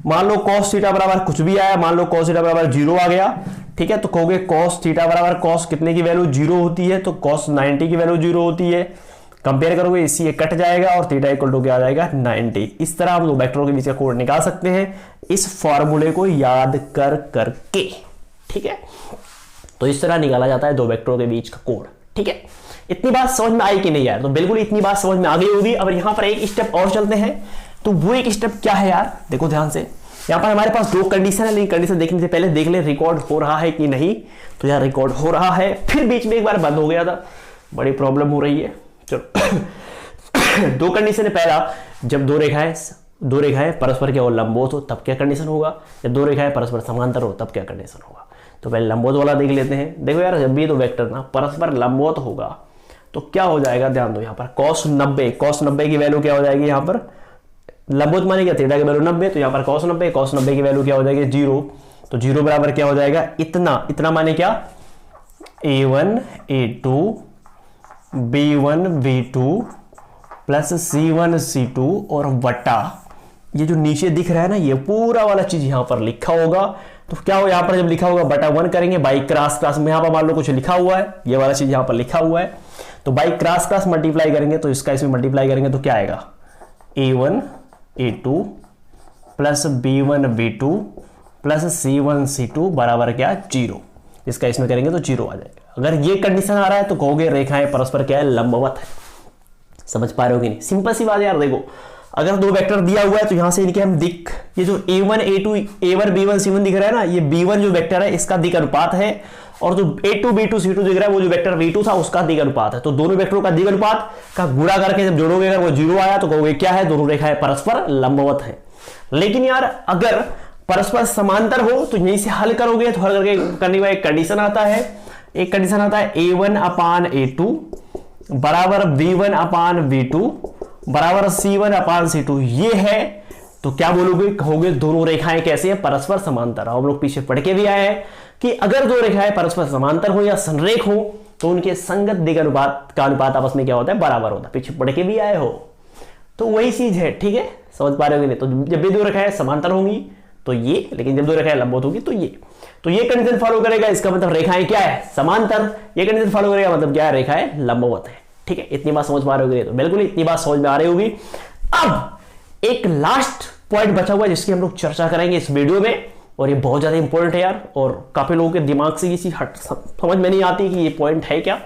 मान लो cos थीटा बराबर कुछ भी आया, मान लो cos थीटा बराबर 0 आ गया, ठीक है, तो कहोगे cos थीटा बराबर cos कितने की वैल्यू 0 होती है, तो cos 90 की वैल्यू 0 होती है, कंपेयर करोगे इसी कट जाएगा और थीटा इक्वल टू क्या आ जाएगा 90। इस तरह हम दो वेक्टरों के बीच का कोण निकाल सकते हैं इस फॉर्मूले को याद कर करके, ठीक है, तो इस तरह निकाला जाता है दो वेक्टरों के बीच का कोण, ठीक है। इतनी बात समझ में आई कि नहीं यार, तो बिल्कुल इतनी बात समझ में आ गई होगी। अब यहां पर एक स्टेप और चलते हैं, तो वो एक स्टेप क्या है यार, देखो ध्यान से, यहां पर हमारे पास दो कंडीशन है, लेकिन कंडीशन देखने से पहले देख ले रिकॉर्ड हो रहा है कि नहीं। तो यार रिकॉर्ड हो रहा है, फिर बीच में एक बार बंद हो गया था, बड़ी प्रॉब्लम हो रही है। चलो दो कंडीशन है, पहला जब दो रेखाएं परस्पर क्या हो लंबवत हो तब क्या कंडीशन होगा, जब दो रेखाएं परस्पर समांतर हो तब क्या कंडीशन होगा। तो पहले लंबवत वाला देख लेते हैं। देखो यार जब भी तो वेक्टर ना परस्पर लंबवत होगा तो क्या हो जाएगा, ध्यान दो यहाँ पर cos 90 की वैल्यू क्या हो जाएगी, यहाँ पर लंबवत माने क्या थीटा की वैल्यू 90, तो यहाँ पर cos 90 की वैल्यू क्या हो जाएगी 0, तो 0 बराबर क्या हो जाएगा इतना माने क्या a1 a2 b1 b2 plus c1 c2 और बटा ये जो नीचे दिख रहा है ना ये पूरा वाला चीज यहां पर लिखा होगा। तो क्या हो, यहां पर जब लिखा होगा बटा 1 करेंगे, बाई क्रॉस में यहां पर मान लो कुछ लिखा हुआ है, ये वाला चीज यहां पर लिखा हुआ है, तो बाई क्रॉस मल्टीप्लाई करेंगे तो इसका इसमें मल्टीप्लाई करेंगे तो क्या आएगा a1 a2 plus b1 b2 plus c1 c2 बराबर क्या 0, इसका इसमें करेंगे तो 0 आ जाएगा। अगर ये कंडीशन आ रहा है तो कहोगे रेखाएं परस्पर क्या है लंबवत है। समझ पा रहे हो कि नहीं, सिंपल सी बात है यार। देखो अगर दो वेक्टर दिया हुआ है तो यहां से इनके हम दिक, ये जो a1 a2 a1 b1 c1 दिख रहा है ना, ये b1 जो वेक्टर है इसका दिक अनुपात है, और जो a2 b2 c2 दिख रहा है वो जो वेक्टर v2 था उसका दिक अनुपात है। तो दोनों वेक्टरों का दिक अनुपात का गुणा करके जब जोड़ोगे अगर वो 0 आया तो कहोगे क्या है, दोनों रेखाएं परस्पर लंबवत है। लेकिन यार अगर परस्पर समांतर हो तो यहीं से हल करोगे, तो हल करके करने का एक कंडीशन आता है, a1 अपान a2 बराबर b1 अपान v2 बराबर c1 अपान c2, ये है। तो क्या बोलोगे, कहोगे दोनों रेखाएं कैसे हैं परस्पर समांतर। हम लोग पीछे पढ़ के भी आए हैं कि अगर दो रेखाएं परस्पर समांतर हो या संरेख हो तो उनके संगत दिग अनुपात का अनुपात आपस में क्या होता है बराबर होता है, पीछे पढ़ के भी आए हो। तो वही चीज है, ठीक है, समझ पा रहे हो कि नहीं। तो जब भी दो रेखाएं समांतर होंगी तो ये, लेकिन जब दो रेखाएं लंबवत होगी तो ये कंडीशन फॉलो करेगा, इसका मतलब रेखाएं क्या है समांतर, ये कंडीशन फॉलो करेगा मतलब क्या है रेखाएं लंबवत है। ठीक है, इतनी बात समझ पा रहे होगे, तो बिल्कुल इतनी बात समझ में आ रही होगी। अब एक लास्ट पॉइंट बचा हुआ है जिसकी हम लोग चर्चा करेंगे इस वीडियो में, और ये बहुत ज्यादा इंपॉर्टेंट है यार, और काफी लोगों के दिमाग से ये चीज समझ में नहीं आती कि ये पॉइंट है क्या।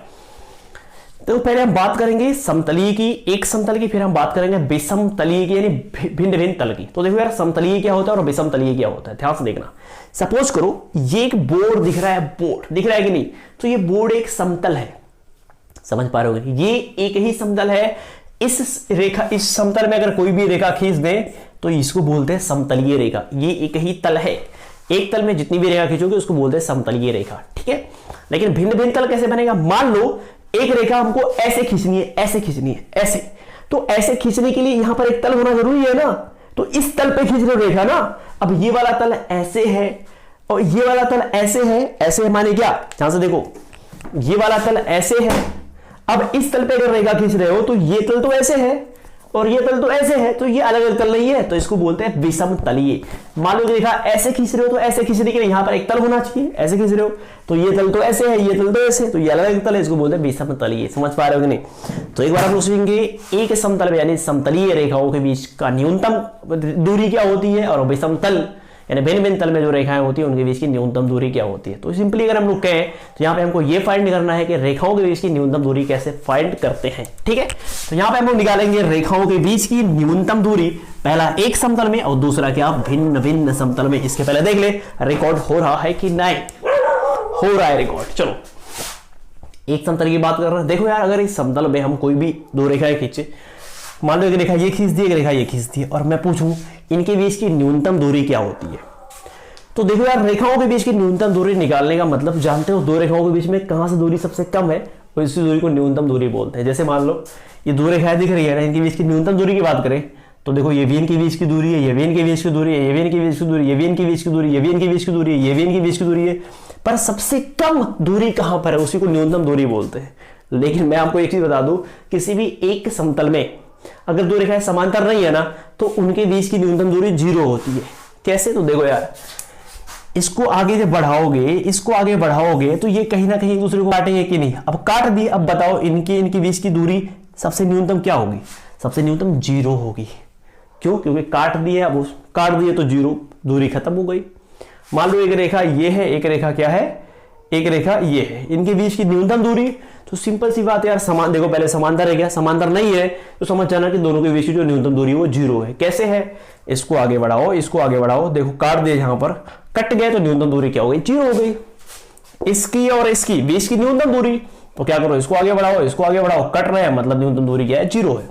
तो पहले हम बात करेंगे समतलीय की, एक समतल की, फिर हम बात करेंगे विषम तलीय की यानी भिन्न भिन्न तल की। तो देखो यार समतलीय क्या होता है और विषम तलीय क्या होता है, ध्यान से देखना। सपोज करो ये एक बोर्ड दिख रहा है, बोर्ड दिख रहा है कि नहीं, तो ये बोर्ड एक समतल है, समझ पा रहे हो, ये एक ही समतल है। इस रेखा, इस समतल में अगर कोई भी रेखा खींच दे तो इसको बोलते हैं समतलीय रेखा। ये एक ही तल है, एक तल में जितनी भी रेखा खींचोगे उसको बोलते हैं समतलीय रेखा, ठीक है। लेकिन भिन्न भिन्न तल कैसे बनेगा, मान लो एक रेखा हमको ऐसे खींचनी है, ऐसे खींचनी है, ऐसे, तो ऐसे खींचने के लिए यहां पर एक तल होना जरूरी है ना, तो इस तल पे खींच रहे हो रेखा ना। अब ये वाला तल ऐसे है और ये वाला तल ऐसे है, ऐसे है माने क्या, ध्यान से देखो, ये वाला तल ऐसे है, अब इस तल पे अगर रेखा खींच रहे हो तो ये तल तो ऐसे है और ये तल तो ऐसे है, तो ये अलग अलग तल नहीं है, तो इसको बोलते हैं विषम तलीय। मान लो रेखा ऐसे खींच रहे हो तो ऐसे खींचने के लिए यहां पर एक तल होना चाहिए, ऐसे खींच रहे हो तो ये तल तो ऐसे है, ये तल तो ऐसे, तो ये अलग अलग तल है, इसको बोलते हैं विषम तलीय। समझ पा रहे हो कि नहीं। तो एक बार हम लोग सीखेंगे एक समतल में यानी समतलीय रेखाओं के बीच का न्यूनतम दूरी क्या होती है और विषम तल यानी भिन्न भिन्न तल में जो रेखाएं होती है उनके बीच की न्यूनतम दूरी क्या होती है। तो सिंपली अगर हम लोग कहें तो यहाँ पे हमको ये फाइंड करना है कि रेखाओं के बीच की न्यूनतम दूरी कैसे फाइंड करते हैं, ठीक है। तो यहाँ पे हम लोग निकालेंगे रेखाओं के बीच की न्यूनतम दूरी, पहला एक समतल में और दूसरा क्या भिन्न भिन्न समतल में। इसके पहले देख ले रिकॉर्ड हो रहा है कि नहीं हो रहा है रिकॉर्ड। चलो एक समतल की बात कर रहे हैं। देखो यार अगर इस समतल में हम कोई भी दो रेखाएं खींचे, मान लो एक रेखा ये खींच दी, एक रेखा ये खींच दी, और मैं पूछूं इनके बीच की न्यूनतम दूरी क्या होती है, तो देखो यार रेखाओं के बीच की न्यूनतम दूरी निकालने का मतलब जानते हो, दो रेखाओं के बीच में कहां से दूरी सबसे कम है और इसी दूरी को न्यूनतम दूरी बोलते हैं। जैसे मान लो ये दो रेखाएं दिख रही है ना, इनके बीच की न्यूनतम दूरी की बात करें तो देखो ये भी इनके बीच की दूरी है, ये भी इनके बीच की दूरी है, ये भी इनके बीच की दूरी है, ये भी इनके बीच की दूरी है, ये भी इनके बीच की दूरी है, ये भी इनके बीच की दूरी है, पर सबसे कम दूरी कहां पर है उसी को न्यूनतम दूरी बोलते हैं। लेकिन मैं आपको एक चीज बता दूं, किसी भी एक समतल में अगर दो रेखाएं समांतर नहीं है ना तो उनके बीच की न्यूनतम दूरी 0 होती है। कैसे, तो देखो यार इसको आगे जब बढ़ाओगे, इसको आगे बढ़ाओगे तो ये कहीं ना कहीं एक दूसरे को काटेंगे कि नहीं। अब काट दी, अब बताओ इनके बीच की दूरी सबसे न्यूनतम क्या होगी, सबसे न्यूनतम 0 होगी। क्यों, क्योंकि काट दिए, अब काट दिए तो 0, दूरी खत्म हो गई। मान लो एक रेखा ये है, एक रेखा क्या है, एक रेखा ये है, इनके बीच की न्यूनतम दूरी, तो सिंपल सी बात है यार, समान देखो पहले समांतर है क्या, समांतर नहीं है तो समझ जाना कि दोनों के बीच की जो न्यूनतम दूरी है वो 0 है। कैसे है, इसको आगे बढ़ाओ, इसको आगे बढ़ाओ, देखो काट दिए, यहां पर कट गए तो न्यूनतम दूरी क्या हो गई, 0 हो गई। इसकी और इसकी बीच की न्यूनतम दूरी, तो क्या करो इसको आगे बढ़ाओ, इसको आगे बढ़ाओ, कट रहे हैं मतलब न्यूनतम दूरी क्या है, 0 है।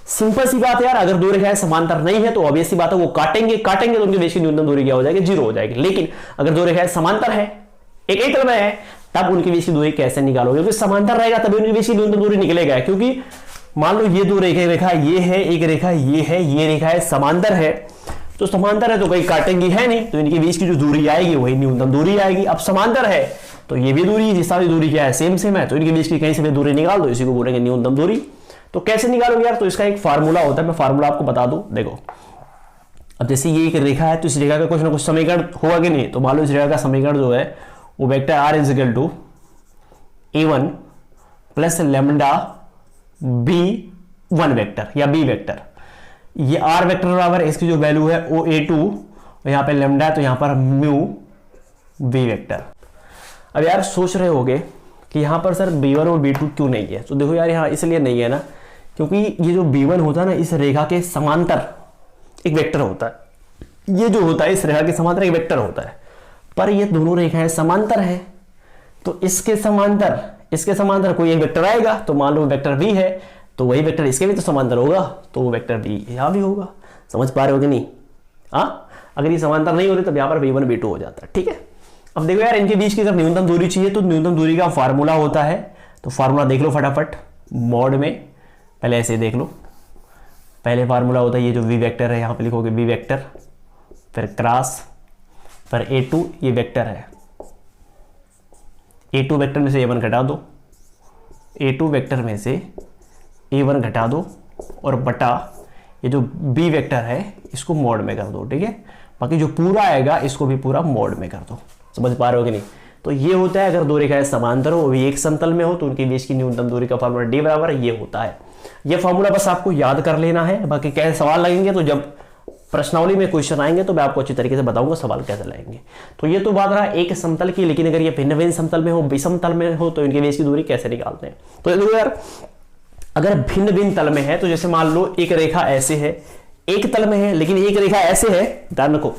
सिंपल सी बात है यार, अगर दो रेखाएं समांतर नहीं है तो ऑब्वियस सी बात है वो काटेंगे तो उनके बीच की न्यूनतम दूरी क्या हो जाएगी, 0 हो जाएगी। लेकिन अगर दो रेखाएं समांतर है, एक एक तल में है, तब उनके बीच की दूरी कैसे निकालोगे, क्योंकि समांतर रहेगा तभी उनके बीच की न्यूनतम दूरी निकलेगा। क्योंकि मान लो ये दो रेखा ये है, एक रेखा ये है, ये रेखा है समांतर है, तो समांतर है तो कहीं काटेंगी है नहीं, तो इनके बीच की जो दूरी आएगी वही न्यूनतम दूरी आएगी। अब समांतर है तो ये भी दूरी, जिस सारी दूरी क्या है सेम है, तो इनके बीच की कहीं से भी दूरी निकाल दो, इसी को बोलेंगे न्यूनतम दूरी। तो कैसे निकालोगे यार, तो इसका एक फार्मूला होता है, मैं फार्मूला आपको बता दूं। देखो अब जैसे ये एक रेखा है तो इस रेखा का कुछ ना कुछ समीकरण होगा कि नहीं, तो मान लो इस रेखा का समीकरण जो है वो vector r is equal to a1 plus lambda b1 vector या b वेक्टर, ये r वेक्टर बराबर इसकी जो वैल्यू है वो a2 और यहाँ पे लैम्डा तो यहाँ पर म्यू b वेक्टर। अब यार सोच रहे होगे कि यहाँ पर सर b1 और b2 क्यों नहीं है, तो देखो यार यहाँ इसलिए नहीं है ना क्योंकि ये जो b1 होता है ना इस रेखा के समांतर एक वेक्टर होता है, ये जो होता है इस रेखा के समांतर एक वेक्टर होता है, पर ये दोनों रेखाएं समांतर है तो इसके समांतर कोई एक वेक्टर आएगा, तो मान लो वेक्टर v है तो वही वेक्टर इसके भी तो समांतर होगा, तो वो वेक्टर v यहाँ भी होगा। समझ पा रहे हो कि नहीं, हाँ अगर ये समांतर नहीं होते तब यहाँ पर v1 v2 हो जाता है, ठीक है। अब देखो यार इनके बीच की अगर न्यूनतम दूरी चाहिए तो न्यूनतम दूरी का फार्मूला होता है, तो फार्मूला देख लो फटाफट मॉड में, पहले ऐसे देख लो। पहले फार्मूला होता है ये जो v वेक्टर है, यहाँ पे लिखोगे v वेक्टर, फिर क्रॉस पर a2 ये वेक्टर है, a2 वेक्टर में से a1 घटा दो, a2 वेक्टर में से a1 घटा दो और बटा ये जो b वेक्टर है इसको मॉड में कर दो, ठीक है। बाकी जो पूरा आएगा इसको भी पूरा मॉड में कर दो। समझ पा रहे हो कि नहीं। तो ये होता है अगर दो रेखाएं समांतर हो, वो भी एक समतल में हो, तो उनके बीच की न्यूनतम दूरी का फार्मूला d बराबर ये होता है। ये फार्मूला बस आपको याद कर लेना है, बाकी कैसे सवाल लगेंगे तो जब प्रश्नावली में क्वेश्चन आएंगे तो मैं आपको अच्छी तरीके से बताऊंगा सवाल कैसे लाएंगे। तो ये तो बात रहा एक समतल की, लेकिन अगर ये भिन्न भिन्न समतल में हो, विषम तल में हो, तो इनके बीच की दूरी कैसे निकालते हैं। तो देखो यार अगर भिन्न भिन्न तल में है, तो जैसे मान लो एक रेखा ऐसे है, एक तल में है, लेकिन एक रेखा ऐसे है, ध्यान रखो,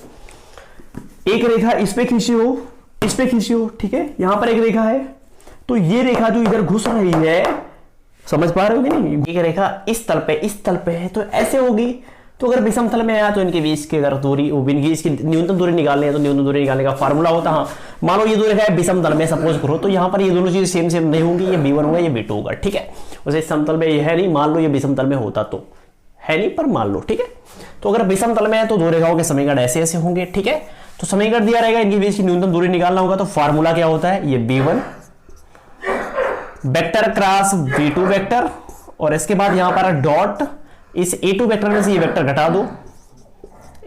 एक रेखा इस पे खींची हो, इस पे खींची हो, ठीक है, यहां पर एक रेखा है, तो ये रेखा जो इधर घुस रही है, समझ पा रहे हो कि नहीं, एक रेखा इस तल पे है, तो ऐसे होगी। तो अगर विषम तल में आया तो इनके बीच की अगर दूरी, इसकी न्यूनतम दूरी निकालनी है, तो न्यूनतम दूरी निकालने का फार्मूला होता है, मानो ये दो रेखा है विषम तल में सपोज करो, तो यहाँ पर ये दोनों चीजें सेम सेम नहीं होंगी, ये B1 होगा, ये B2 होगा, ठीक है। वैसे समतल में ये है नहीं, मान लो ये विषम तल में होता तो है नहीं, पर मान लो, ठीक है। तो अगर विषम तल में है तो दो रेखाओं के समीकरण ऐसे ऐसे होंगे, ठीक है। तो समीकरण दिया रहेगा, इनके बीच की न्यूनतम दूरी निकालना होगा, तो फार्मूला क्या होता है, ये B1 vector cross B2 vector, और इसके बाद यहां पर डॉट, इस A2 वेक्टर में से ये वेक्टर घटा दो,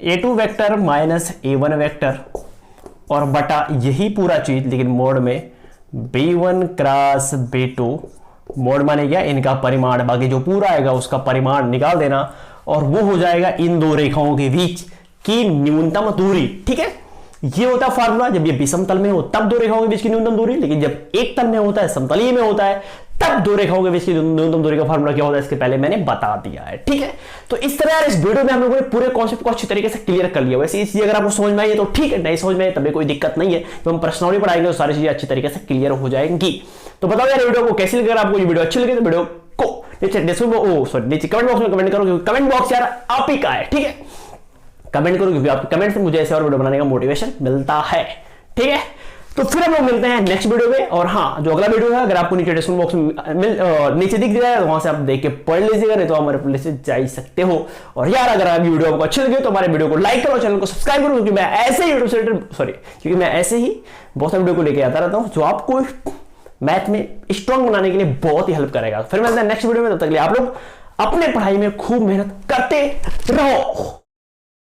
A2 vector minus A1 vector, और बटा यही पूरा चीज लेकिन मोड में B1 क्रॉस B2, मोड माने क्या, इनका परिमाण, बाकी जो पूरा आएगा उसका परिमाण निकाल देना, और वो हो जाएगा इन दो रेखाओं के बीच की न्यूनतम दूरी, ठीक है। ये होता है फार्मूला, जब ये विषम तल में हो तब दो रेखाओं के बीच की न्यूनतम दूरी, लेकिन जब एक तल में होता है, समतलीय में होता है, तब दो रेखाओं के बीच की न्यूनतम दूरी का फार्मूला क्या होता है, इसके पहले मैंने बता दिया है, ठीक है। तो इस तरह यार इस वीडियो में हम लोगों ने पूरे कॉन्सेप्ट को अच्छी तरीके से क्लियर कर लिया। वैसे ये चीज अगर आपको समझ में आई है तो ठीक है, नहीं समझ में आई तभी कोई दिक्कत नहीं है, तो हम प्रश्नावली पढ़ाएंगे तो सारी चीजें अच्छी तरीके से क्लियर हो जाएंगी। तो बताओ यार वीडियो को कैसी लगी, अगर आपको ये वीडियो अच्छी लगी तो वीडियो को नीचे नीचे कमेंट बॉक्स में कमेंट करो, क्योंकि कमेंट बॉक्स यार आप ही का है, ठीक है। कमेंट करो, क्योंकि आपके कमेंट से मुझे ऐसे और वीडियो बनाने का मोटिवेशन मिलता है, ठीक है। तो फिर हम लोग मिलते हैं नेक्स्ट वीडियो में। और हाँ, जो अगला वीडियो है अगर आपको नीचे डिस्क्रिप्शन बॉक्स में नीचे दिख जाए तो वहां से आप देख के पढ़ लीजिएगा, नहीं तो हमारे प्लेलिस्ट से जा ही सकते हो। और यार अगर आप वीडियो आपको अच्छी लगे तो हमारे वीडियो को लाइक करो, चैनल को सब्सक्राइब करो, क्योंकि मैं ऐसे ही क्योंकि मैं ऐसे ही बहुत सारे वीडियो को लेके आता रहता हूँ जो आपको मैथ में स्ट्रांग बनाने के लिए बहुत ही हेल्प करेगा। फिर मिलते हैं नेक्स्ट वीडियो में, तब तक के लिए आप लोग अपने पढ़ाई में खूब मेहनत करते रहो।